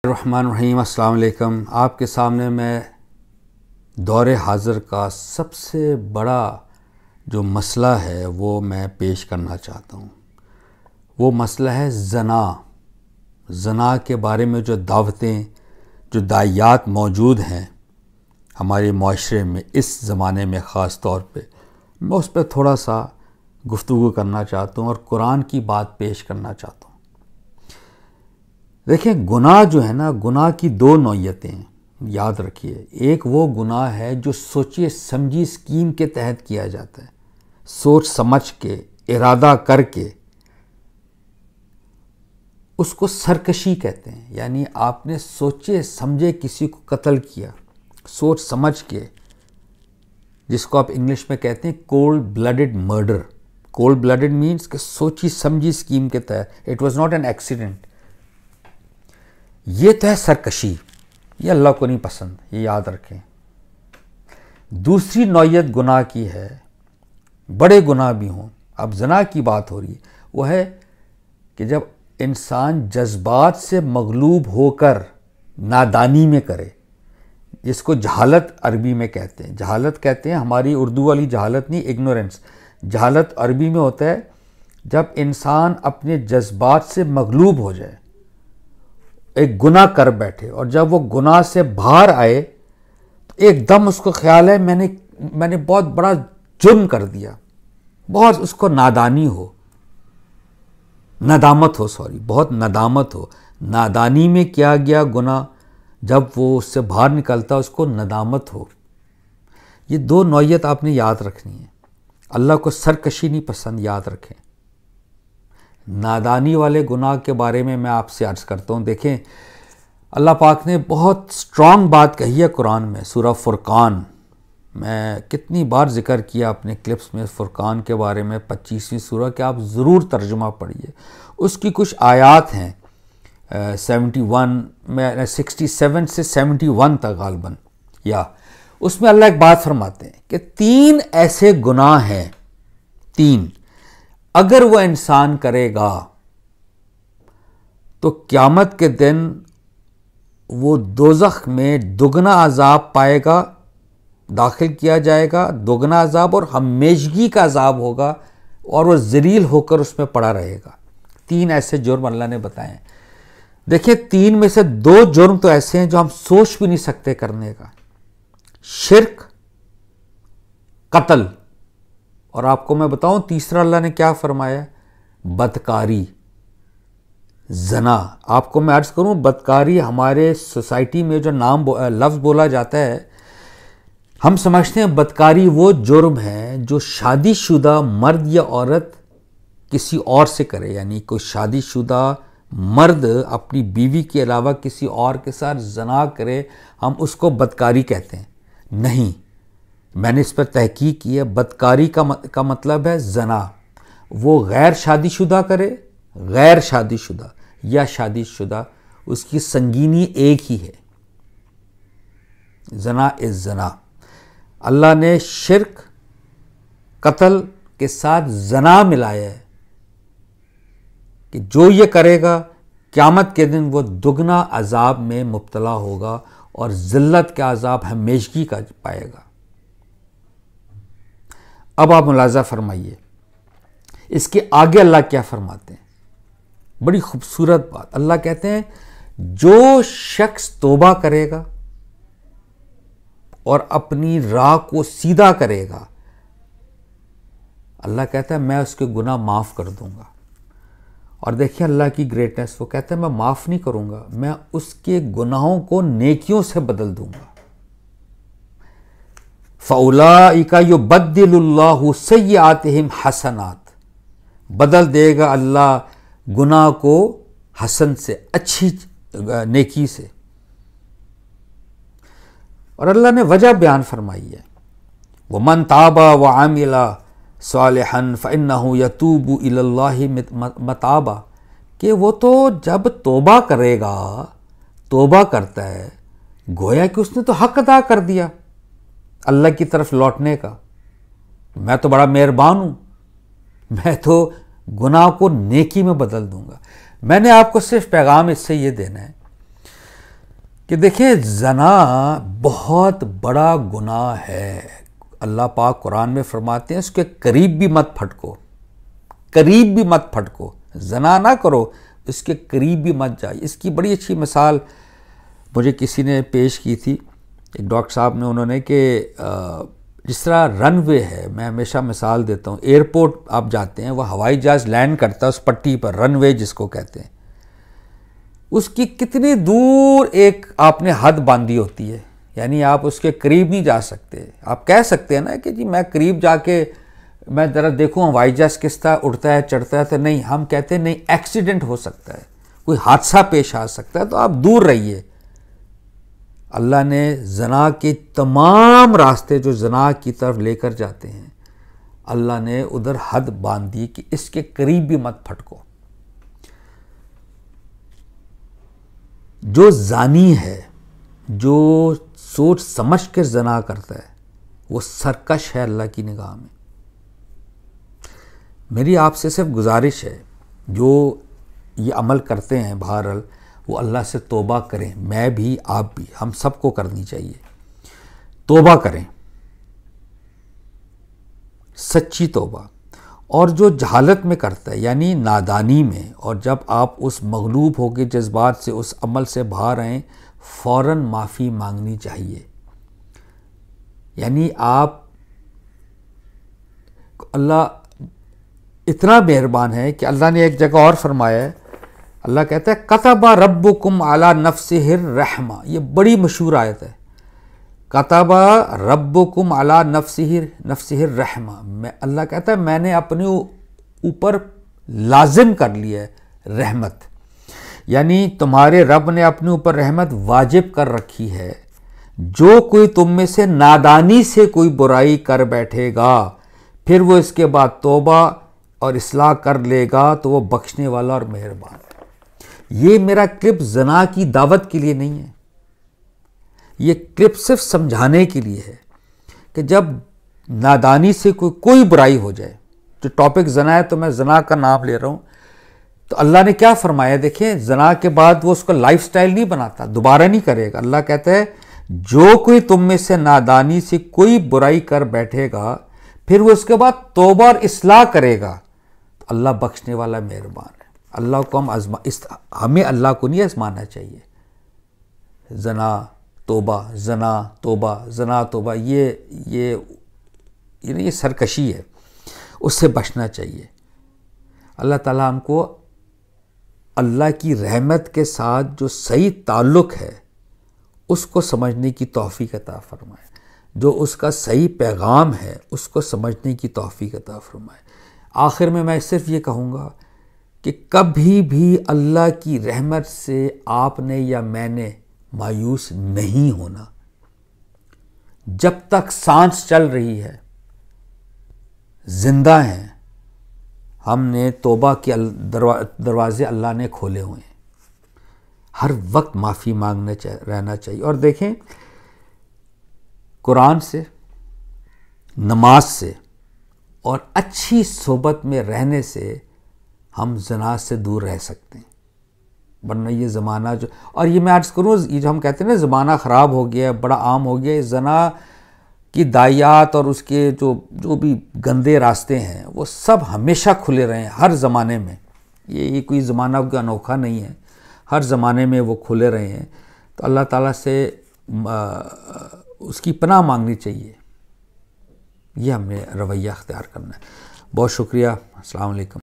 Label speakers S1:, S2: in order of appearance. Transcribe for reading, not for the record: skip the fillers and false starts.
S1: الرحمن الرحیم، السلام علیکم۔ آپ کے سامنے میں دور حاضر کا سب سے بڑا جو مسئلہ ہے وہ میں پیش کرنا چاہتا ہوں۔ وہ مسئلہ ہے زنا کے بارے میں جو دعوتیں، جو دعایات موجود ہیں ہمارے معاشرے میں اس زمانے میں خاص طور پہ، میں اس پہ تھوڑا سا گفتگو کرنا چاہتا ہوں اور قرآن کی بات پیش کرنا چاہتا ہوں۔ دیکھیں، گناہ جو ہے نا، گناہ کی دو نوعیتیں ہیں، یاد رکھیے۔ ایک وہ گناہ ہے جو سوچے سمجھی اسکیم کے تحت کیا جاتا ہے، سوچ سمجھ کے، ارادہ کر کے، اس کو سرکشی کہتے ہیں۔ یعنی آپ نے سوچے سمجھے کسی کو قتل کیا، سوچ سمجھ کے، جس کو آپ انگلش میں کہتے ہیں cold blooded murder. Cold blooded means کہ سوچی سمجھی اسکیم کے تحت، it was not an accident. یہ تو ہے سرکشی، یہ اللہ کو نہیں پسند، یہ یاد رکھیں۔ دوسری نوعیت گناہ کی ہے، بڑے گناہ بھی ہوں، اب زنا کی بات ہو رہی ہے، وہ ہے کہ جب انسان جذبات سے مغلوب ہو کر نادانی میں کرے، جس کو جہالت عربی میں کہتے ہیں۔ جہالت کہتے ہیں، ہماری اردو والی جہالت نہیں، اگنورنس۔ جہالت عربی میں ہوتا ہے جب انسان اپنے جذبات سے مغلوب ہو جائے، ایک گناہ کر بیٹھے، اور جب وہ گناہ سے باہر آئے تو ایک دم اس کو خیال ہے میں نے بہت بڑا جرم کر دیا، بہت اس کو ندامت ہو، نادانی میں کیا گیا گناہ، جب وہ اس سے باہر نکلتا اس کو ندامت ہو۔ یہ دو نوعیت آپ نے یاد رکھنی ہے۔ اللہ کو سرکشی نہیں پسند، یاد رکھیں۔ نادانی والے گناہ کے بارے میں آپ سے عرض کرتا ہوں۔ دیکھیں، اللہ پاک نے بہت سٹرونگ بات کہی ہے قرآن میں، سورہ فرقان۔ میں کتنی بار ذکر کیا اپنے کلپس میں فرقان کے بارے میں، 25ویں سورہ، کہ آپ ضرور ترجمہ پڑھیے۔ اس کی کچھ آیات ہیں 67 سے 71 تک غالباً، یا اس میں اللہ ایک بات فرماتے ہیں کہ 3 ایسے گناہ ہیں، 3 اگر وہ انسان کرے گا تو قیامت کے دن وہ دوزخ میں دگنا عذاب پائے گا، داخل کیا جائے گا، دگنا عذاب اور ہمیشگی کا عذاب ہوگا، اور وہ ذلیل ہو کر اس میں پڑا رہے گا۔ 3 ایسے جرم اللہ نے بتائے ہیں۔ دیکھیں، 3 میں سے 2 جرم تو ایسے ہیں جو ہم سوچ بھی نہیں سکتے کرنے کا، شرک، قتل، اور آپ کو میں بتاؤں تیسرا اللہ نے کیا فرمایا؟ بدکاری، زنا۔ آپ کو میں عرض کروں، بدکاری ہمارے سوسائٹی میں جو لفظ بولا جاتا ہے، ہم سمجھتے ہیں بدکاری وہ جرم ہے جو شادی شدہ مرد یا عورت کسی اور سے کرے۔ یعنی کوئی شادی شدہ مرد اپنی بیوی کے علاوہ کسی اور کے ساتھ زنا کرے، ہم اس کو بدکاری کہتے ہیں۔ نہیں، میں نے اس پر تحقیق کی ہے، بدکاری کا مطلب ہے زنا۔ وہ غیر شادی شدہ کرے، غیر شادی شدہ یا شادی شدہ، اس کی سنگینی ایک ہی ہے۔ زنا از زنا۔ اللہ نے شرک، قتل کے ساتھ زنا ملایا ہے کہ جو یہ کرے گا قیامت کے دن وہ دگنا عذاب میں مبتلا ہوگا اور ذلت کا عذاب ہمیشگی کا پائے گا۔ اب آپ ملاحظہ فرمائیے، اس کے آگے اللہ کیا فرماتے ہیں؟ بڑی خوبصورت بات۔ اللہ کہتے ہیں جو شخص توبہ کرے گا اور اپنی راہ کو سیدھا کرے گا، اللہ کہتا ہے میں اس کے گناہ معاف کر دوں گا۔ اور دیکھیں اللہ کی گریٹنس، وہ کہتا ہے میں معاف نہیں کروں گا، میں اس کے گناہوں کو نیکیوں سے بدل دوں گا۔ فَأُولَٰئِكَ يُبَدِّلُ اللَّهُ سَيِّئَاتِهِمْ حَسَنَاتٍ، بدل دے گا اللہ گناہ کو حسن سے، اچھی نیکی سے۔ اور اللہ نے وجہ بیان فرمائی ہے، وَمَن تَابَ وَعَمِلَ صَالِحًا فَإِنَّهُ يَتُوبُ إِلَى اللَّهِ مَتَابًا، کہ وہ تو جب توبہ کرے گا، توبہ کرتا ہے، گویا کہ اس نے تو حق ادا کر دیا اللہ کی طرف لوٹنے کا۔ میں تو بڑا مہربان ہوں، میں تو گناہ کو نیکی میں بدل دوں گا۔ میں نے آپ کو صرف پیغام اس سے یہ دینا ہے کہ دیکھیں زنا بہت بڑا گناہ ہے. اللہ پاک قرآن میں فرماتے ہیں اس کے قریب بھی مت پھٹکو، قریب بھی مت پھٹکو، زنا نہ کرو، اس کے قریب بھی مت جائے. اس کی بڑی اچھی مثال مجھے کسی نے پیش کی تھی، ایک ڈاکٹر صاحب نے، انہوں نے کہ جس طرح رن وے ہے، میں ہمیشہ مثال دیتا ہوں، ایئرپورٹ آپ جاتے ہیں، وہ ہوائی جہاز لینڈ کرتا ہے اس پٹی پر، رن وے جس کو کہتے ہیں، اس کی کتنی دور ایک آپ نے حد باندھی ہوتی ہے، یعنی آپ اس کے قریب نہیں جا سکتے. آپ کہہ سکتے ہیں نا کہ جی میں قریب جا کے میں ذرا دیکھوں ہوائی جہاز کس طرح اڑتا ہے چڑھتا ہے، تو نہیں، ہم کہتے ہیں نہیں، ایکسیڈنٹ ہو سکتا ہے، کوئی حادثہ پیش آ سکتا ہے، تو آپ دور رہیے. اللہ نے زنا کے تمام راستے جو زنا کی طرف لے کر جاتے ہیں، اللہ نے ادھر حد باندھ دی کہ اس کے قریب بھی مت پھٹکو. جو زانی ہے، جو سوچ سمجھ کر زنا کرتا ہے، وہ سرکش ہے اللہ کی نگاہ میں. میری آپ سے صرف گزارش ہے، جو یہ عمل کرتے ہیں بہرحال وہ اللہ سے توبہ کریں. میں بھی، آپ بھی، ہم سب کو کرنی چاہیے. توبہ کریں، سچی توبہ. اور جو جہالت میں کرتا ہے، یعنی نادانی میں، اور جب آپ اس مغلوب ہو کے جذبات سے اس عمل سے باہر آئیں، فوراً معافی مانگنی چاہیے. یعنی آپ، اللہ اتنا مہربان ہے کہ اللہ نے ایک جگہ اور فرمایا ہے، اللہ کہتا ہے کتب ربکم علی نفسہ الرحمہ. یہ بڑی مشہور آیت ہے، کتب ربکم علی نفسہ الرحمہ. اللہ کہتا ہے میں نے اپنے اوپر لازم کر لیا ہے رحمت، یعنی تمہارے رب نے اپنے اوپر رحمت واجب کر رکھی ہے. جو کوئی تم میں سے نادانی سے کوئی برائی کر بیٹھے گا، پھر وہ اس کے بعد توبہ اور اصلاح کر لے گا تو وہ بخشنے والا اور مہربان ہے. یہ میرا کلپ زنا کی دعوت کے لیے نہیں ہے، یہ کلپ صرف سمجھانے کے لیے ہے کہ جب نادانی سے کوئی برائی ہو جائے، جو ٹاپک زنا ہے تو میں زنا کا نام لے رہا ہوں، تو اللہ نے کیا فرمایا؟ دیکھیں، زنا کے بعد وہ اس کو لائف سٹائل نہیں بناتا، دوبارہ نہیں کرے گا. اللہ کہتا ہے جو کوئی تم میں سے نادانی سے کوئی برائی کر بیٹھے گا، پھر وہ اس کے بعد توبہ اور اصلاح کرے گا تو اللہ بخشنے والا مہربان ہے. اللہ کو ہمیں اللہ کو نہیں آزمانا چاہیے. زنا توبہ، زنا توبہ، زنا توبہ، یہ سرکشی ہے، اس سے بچنا چاہیے. اللہ تعالیٰ ہم کو اللہ کی رحمت کے ساتھ جو صحیح تعلق ہے اس کو سمجھنے کی توفیق عطا فرمائے، جو اس کا صحیح پیغام ہے اس کو سمجھنے کی توفیق عطا فرمائے. آخر میں صرف یہ کہوں گا کہ کبھی بھی اللہ کی رحمت سے آپ نے یا میں نے مایوس نہیں ہونا. جب تک سانس چل رہی ہے، زندہ ہیں، ہم نے توبہ کے دروازے اللہ نے کھولے ہوئے ہیں. ہر وقت معافی مانگنے رہنا چاہیے. اور دیکھیں، قرآن سے، نماز سے اور اچھی صحبت میں رہنے سے ہم زنا سے دور رہ سکتے ہیں. ورنہ یہ زمانہ اور یہ میں عرض کروں، یہ جو ہم کہتے ہیں نا زمانہ خراب ہو گیا ہے، بڑا عام ہو گیا ہے، زنا کی دائیات اور اس کے جو بھی گندے راستے ہیں وہ سب ہمیشہ کھلے رہے ہیں، ہر زمانے میں. یہ کوئی زمانہ کوئی انوکھا نہیں ہے، ہر زمانے میں وہ کھلے رہے ہیں. تو اللہ تعالیٰ سے اس کی پناہ مانگنی چاہیے. یہ ہم نے رویہ اختیار کرنا ہے. بہت شکریہ. السلام علیکم.